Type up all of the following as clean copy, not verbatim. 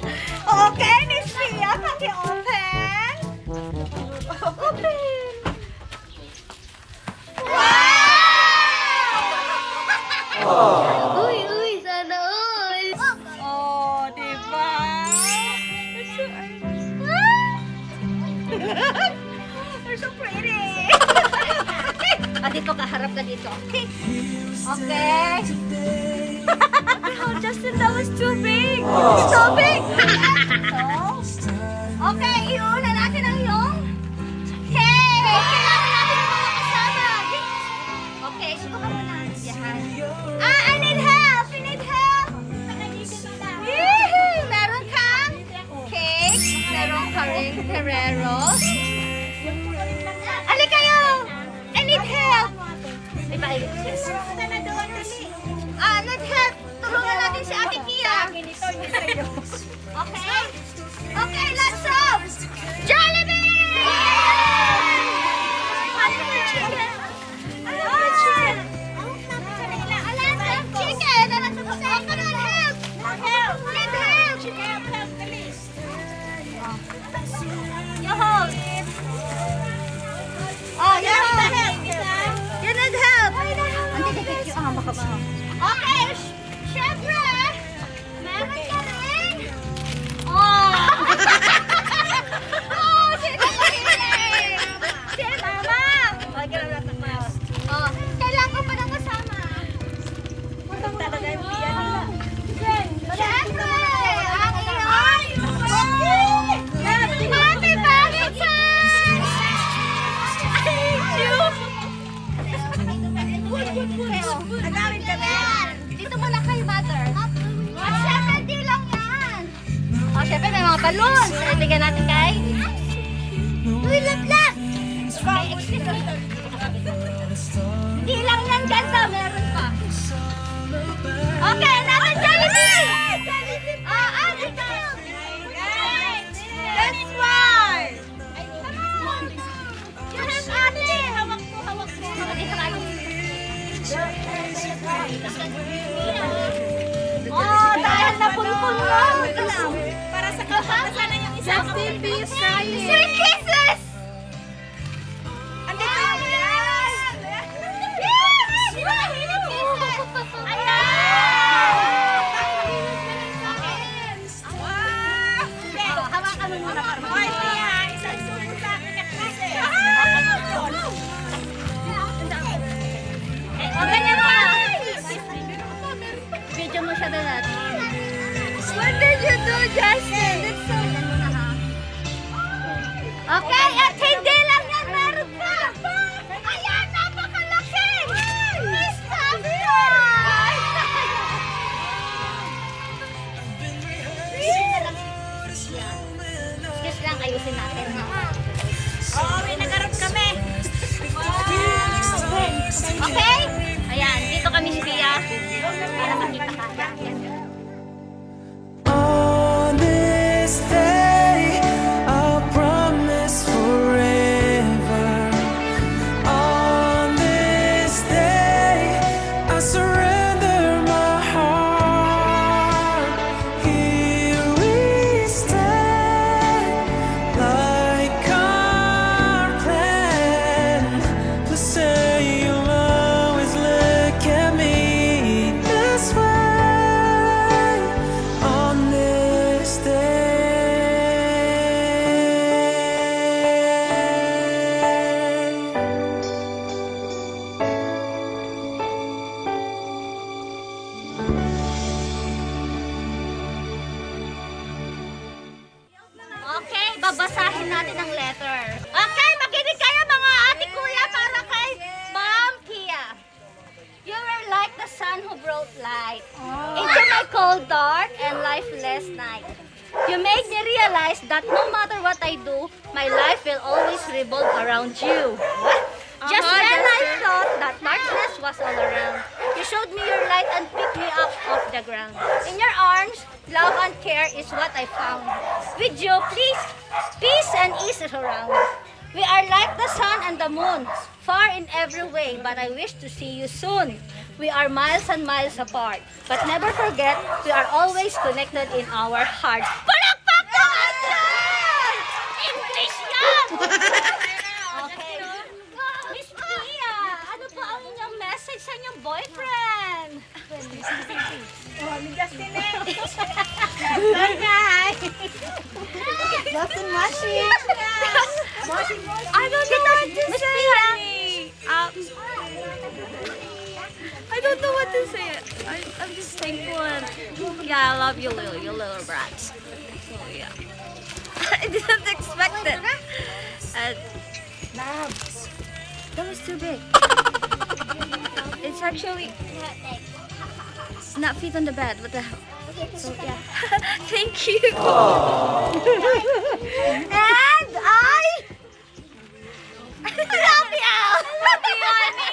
Okay, Miss Ria, paki-open. Open. Wow! Uy, uy, sana all. Oh, diba? You're so pretty. Dito ka, harap ka dito. Okay. Okay. Oh, Justin, that was too big. It's so big. So, okay, iuna natin ang iyong cake. Kailangan natin ng mga kasama. Okay, subukan mo na. Yan. I need help. I need help. Yee! Meron kang cake. Meron ka rin Ferreros. Ali kayo. I need help. Diba? Need help. Tulungan natin si Ate Kia. Okay? Okay, let's go! Jollibee! I love chicken. I love chicken. I love chicken. Come on, help! Help! Need help! Help, please. You hold. Oh, you need help. You need help. Okay, syempre, meron ka rin. Oh! Oh, sino ba yun? Si Mama. Oh, kailangan ko pa ng kasama. Talaga yung piyan nila. Syempre, ang iyong Happy Valentine! I hate you! Good. Agawin kami. Dito muna kayo, mother. At syempre, di lang yan. O, syempre, may mga balloon. Bigyan natin kay... Uy, lap-lap! Di lang yan, ganda. Meron pa. Okay, natin Jollibee! Dito. That's right! Come on! You have ate! Hawak mo. Dito kayo. Oh, dahil napulpul mo. Para sa kapal, sana yung isa. Justin, please try it. Sweet kisses! Andito yan! Yes! Mahilig kisses! Ayan! Wow! Hawakan mo muna para mag-. Isang sumo sa akin na kisses. O, ganyan mo. Video mo siya doon natin. What did you do, Justin? That's so... Okay, at hindi lang yan. Meron ka. Ayan, napakalaki. Miss Tapioy. Excuse lang, ayusin natin. Oo, may nagarap kami. Okay? Ayan, dito kami si Pia. Para makita ka. On this day, I'll promise forever. On this day, I surrender my heart. Here we stand, like our plan. To say you'll always look at me this way. On this day. Okay, babasahin natin ang letter. Okay, makinig kayo mga ate kuya para kay Ma'am Pia. You were like the sun who brought light into my cold, dark, and lifeless night. You made me realize that no matter what I do, my life will always revolve around you. Just when I thought that darkness was all around, you showed me your light and picked me up off the ground. In your arms, love and care is what I found. With you, please, peace and ease surround. We are like the sun and the moon, far in every way, but I wish to see you soon. We are miles and miles apart. But never forget, we are always connected in our hearts. Palakpak naman yan! English yan! Okay. Miss Mia, ano po ang inyong message sa inyong boyfriend? Nothing much. I don't know what to say, honey. I don't know what to say. I'm just thankful and yeah, I love you, Lily, you little brat. So yeah, I didn't expect it. And that was too big. It's actually not fit on the bed. What the hell? So yeah, thank you. And I love you! Love you, honey!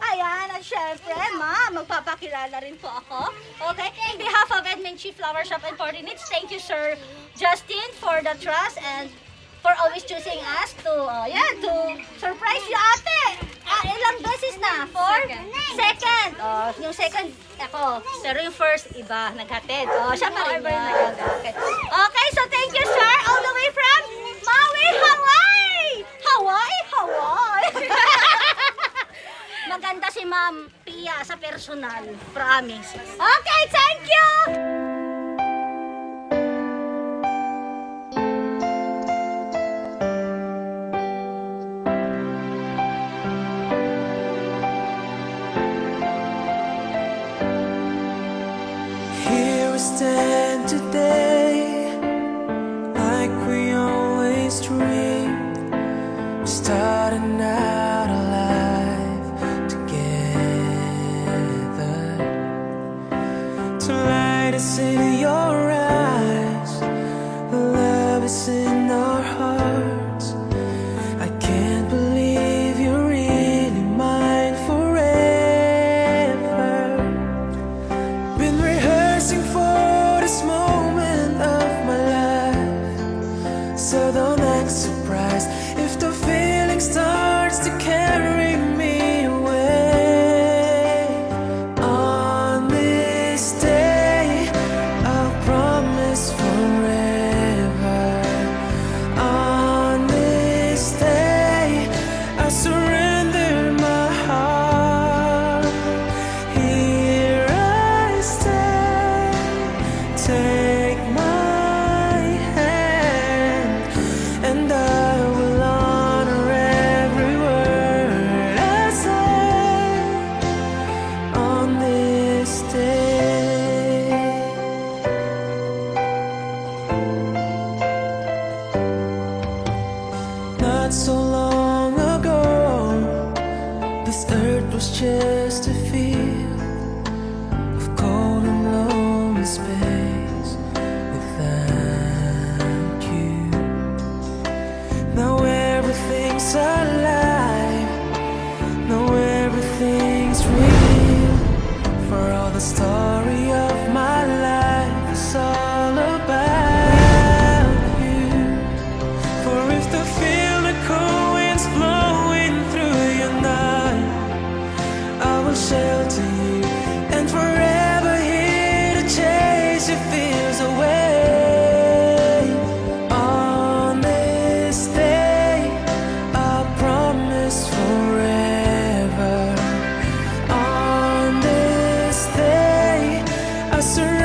Ayan, at syempre, ma'am, magpapakilala rin po ako. Okay? In behalf of Edmund Chief Flower Shop and Coordinates, thank you, Sir Justin, for the trust and for always choosing us to, to surprise you, ate. Ilang beses na? Second. Yung second, ako. Pero yung first, iba, naghatid. Siya pa rin yan. Okay, so thank you, sir, all the way from Maui, Hawaii! Hawaii! Maganda si Ma'am Pia sa personal. Promise. Okay, thank you! Here we stand today, like we always dreamed. We're starting out alive together. To light is in your eyes, the love is in our hearts. I can't believe you're really mine forever. Been rehearsing for this moment of my life, so don't act surprised if the feeling starts to carry me away. On this day, I'll promise forever. On this day, I surrender my heart. Here I stand, take my hand, and I will honor every word I say on this day. Not so long ago, this earth was just a field of cold and lonely space without you. Now everything's alive, now everything's real. For all the story of my life is all about you. For if the feel the cold winds blowing through your night, I will shelter you and forever here to chase your fears away. On this day, I promise forever. On this day, I surrender